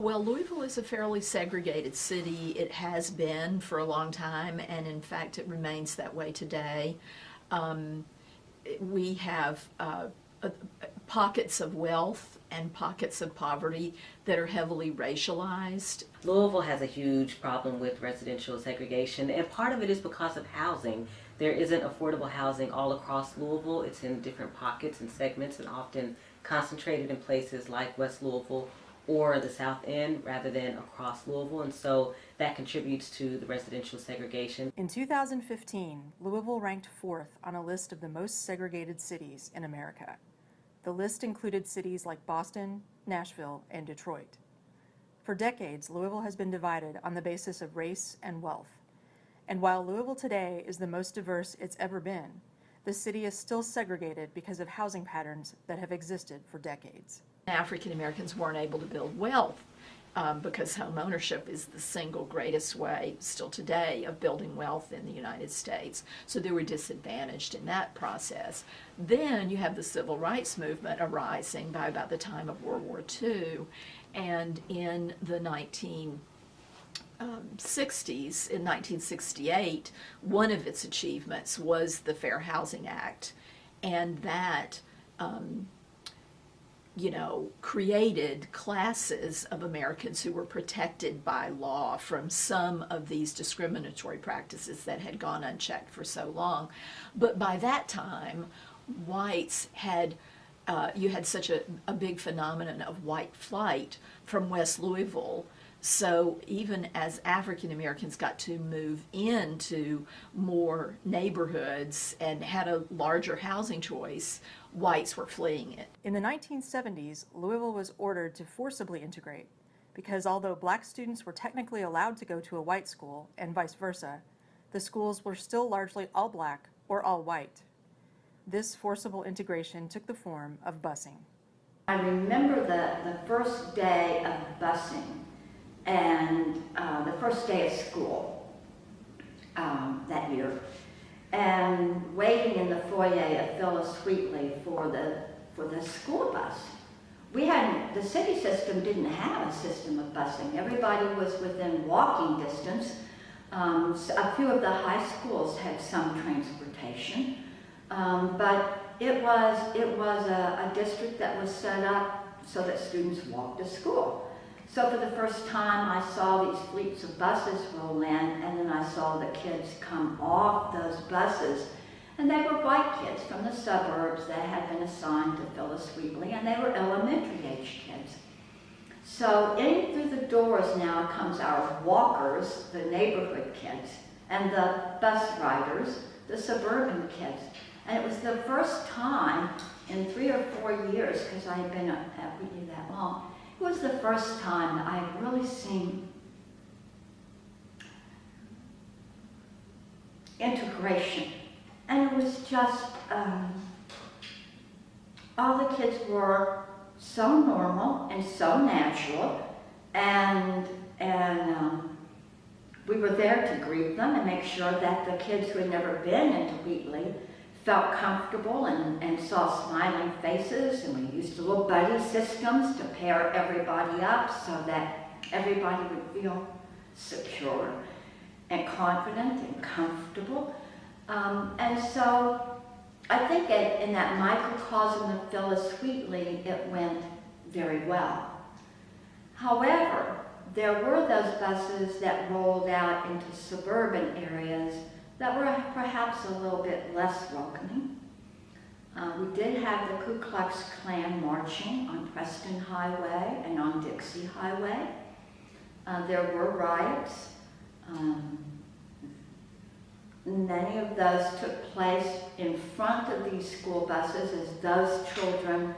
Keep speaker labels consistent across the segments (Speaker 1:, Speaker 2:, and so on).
Speaker 1: Well, Louisville is a fairly segregated city. It has been for a long time, and in fact, it remains that way today. Um, we have pockets of wealth and pockets of poverty that are heavily racialized.
Speaker 2: Louisville has a huge problem with residential segregation, and part of it is because of housing. There isn't affordable housing all across Louisville. It's in different pockets and segments, and often concentrated in places like West Louisville or the South End rather than across Louisville, and so that contributes to the residential segregation.
Speaker 3: In 2015, Louisville ranked 4th on a list of the most segregated cities in America. The list included cities like Boston, Nashville, and Detroit. For decades, Louisville has been divided on the basis of race and wealth. And while Louisville today is the most diverse it's ever been, the city is still segregated because of housing patterns that have existed for decades.
Speaker 1: African Americans weren't able to build wealth because home ownership is the single greatest way, still today, of building wealth in the United States. So they were disadvantaged in that process. Then you have the civil rights movement arising by about the time of World War II. And in the 1960s, in 1968, one of its achievements was the Fair Housing Act. And that created classes of Americans who were protected by law from some of these discriminatory practices that had gone unchecked for so long. But by that time, whites had, you had such a big phenomenon of white flight from West Louisville. So even as African Americans got to move into more neighborhoods and had a larger housing choice, whites were fleeing it.
Speaker 3: In the 1970s, Louisville was ordered to forcibly integrate because although black students were technically allowed to go to a white school and vice versa, the schools were still largely all black or all white. This forcible integration took the form of busing.
Speaker 4: I remember the first day of busing and the first day of school that year, and waiting in the foyer of Phyllis Wheatley for the school bus. The city system didn't have a system of busing. Everybody was within walking distance. So a few of the high schools had some transportation, but it was a district that was set up so that students walked to school. So for the first time, I saw these fleets of buses roll in, and then I saw the kids come off those buses. And they were white kids from the suburbs that had been assigned to Phyllis Wheatley, and they were elementary-age kids. So in through the doors now comes our walkers, the neighborhood kids, and the bus riders, the suburban kids. And it was the first time in 3 or 4 years, because I had been at Wheatley that long, it was the first time that I had really seen integration. And it was just, all the kids were so normal and so natural, and we were there to greet them and make sure that the kids who had never been into Wheatley felt comfortable and saw smiling faces, and we used little buddy systems to pair everybody up so that everybody would feel secure and confident and comfortable. And so I think in that microcosm of Phyllis Wheatley, it went very well. However, there were those buses that rolled out into suburban areas that were perhaps a little bit less welcoming. We did have the Ku Klux Klan marching on Preston Highway and on Dixie Highway. There were riots. Many of those took place in front of these school buses as those children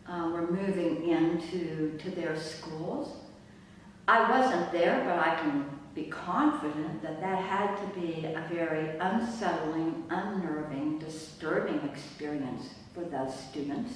Speaker 4: were moving into their schools. I wasn't there, but I can be confident that that had to be a very unsettling, unnerving, disturbing experience for those students.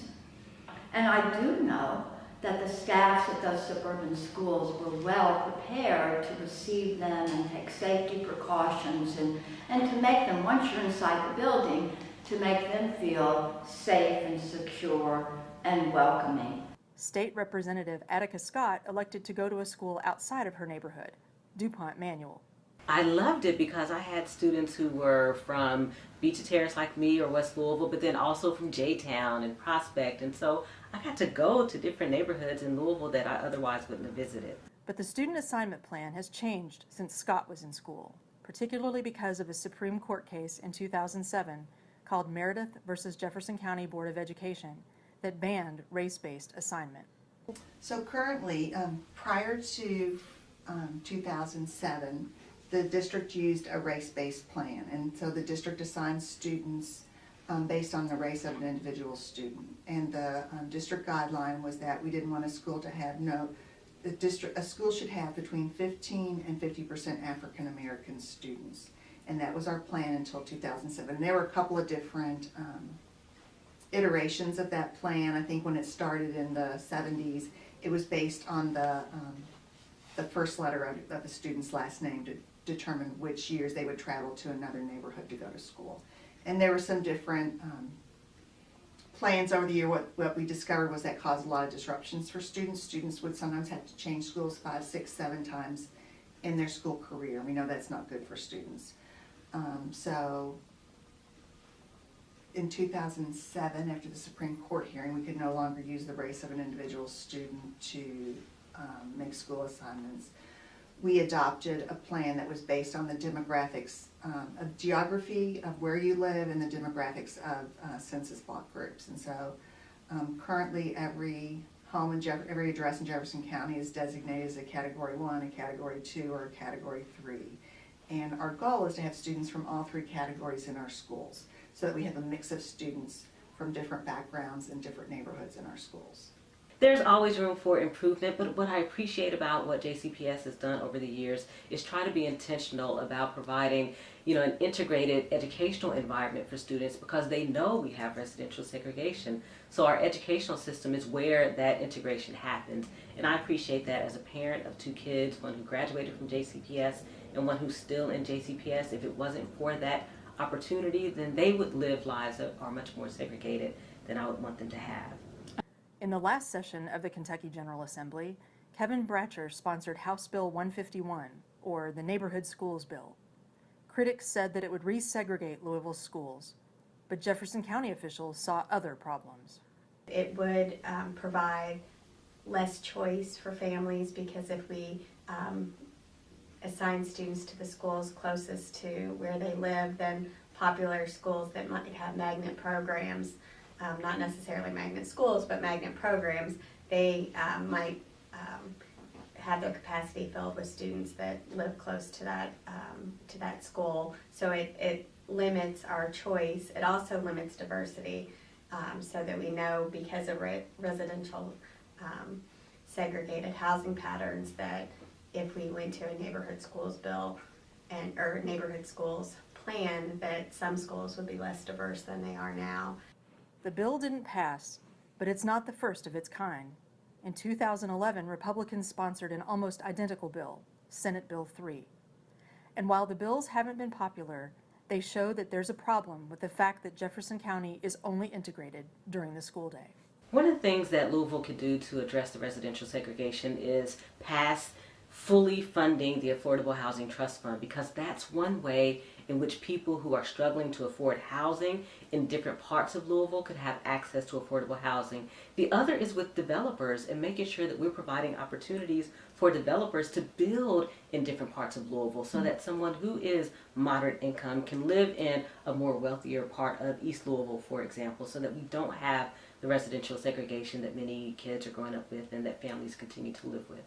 Speaker 4: And I do know that the staffs at those suburban schools were well prepared to receive them and take safety precautions and to make them, once you're inside the building, to make them feel safe and secure and welcoming.
Speaker 3: State Representative Attica Scott elected to go to a school outside of her neighborhood, DuPont Manual.
Speaker 2: I loved it because I had students who were from WTS like me or West Louisville, but then also from J-Town and Prospect. And so I got to go to different neighborhoods in Louisville that I otherwise wouldn't have visited.
Speaker 3: But the student assignment plan has changed since Scott was in school, particularly because of a Supreme Court case in 2007 called Meredith versus Jefferson County Board of Education that banned race-based assignment.
Speaker 5: So currently, prior to 2007, the district used a race-based plan, and so the district assigned students based on the race of an individual student. And the district guideline was that we didn't want a school to have a school should have between 15 and 50% African American students, and that was our plan until 2007. There were a couple of different iterations of that plan. I think when it started in the 70s, it was based on the first letter of the student's last name to determine which years they would travel to another neighborhood to go to school. And there were some different plans over the year. What we discovered was that caused a lot of disruptions for students. Students would sometimes have to change schools 5, 6, 7 times in their school career. We know that's not good for students. So in 2007, after the Supreme Court hearing, we could no longer use the race of an individual student to make school assignments. We adopted a plan that was based on the demographics of geography of where you live and the demographics of census block groups. And so currently every home and every address in Jefferson County is designated as a Category 1, a Category 2, or a Category 3. And our goal is to have students from all 3 categories in our schools so that we have a mix of students from different backgrounds and different neighborhoods in our schools.
Speaker 2: There's always room for improvement, but what I appreciate about what JCPS has done over the years is try to be intentional about providing, an integrated educational environment for students, because they know we have residential segregation. So our educational system is where that integration happens. And I appreciate that as a parent of 2 kids, one who graduated from JCPS and one who's still in JCPS. If it wasn't for that opportunity, then they would live lives that are much more segregated than I would want them to have.
Speaker 3: In the last session of the Kentucky General Assembly, Kevin Bratcher sponsored House Bill 151, or the Neighborhood Schools Bill. Critics said that it would resegregate Louisville's schools, but Jefferson County officials saw other problems.
Speaker 6: It would provide less choice for families, because if we assign students to the schools closest to where they live, then popular schools that might have magnet programs, not necessarily magnet schools, but magnet programs, they might have their capacity filled with students that live close to that school. So it limits our choice. It also limits diversity, so that we know, because of residential segregated housing patterns, that if we went to a neighborhood schools bill or neighborhood schools plan, that some schools would be less diverse than they are now.
Speaker 3: The bill didn't pass, but it's not the first of its kind. In 2011, Republicans sponsored an almost identical bill, Senate Bill 3. And while the bills haven't been popular, they show that there's a problem with the fact that Jefferson County is only integrated during the school day.
Speaker 2: One of the things that Louisville could do to address the residential segregation is pass fully funding the Affordable Housing Trust Fund, because that's one way in which people who are struggling to afford housing in different parts of Louisville could have access to affordable housing. The other is with developers and making sure that we're providing opportunities for developers to build in different parts of Louisville, so that someone who is moderate income can live in a more wealthier part of East Louisville, for example, so that we don't have the residential segregation that many kids are growing up with and that families continue to live with.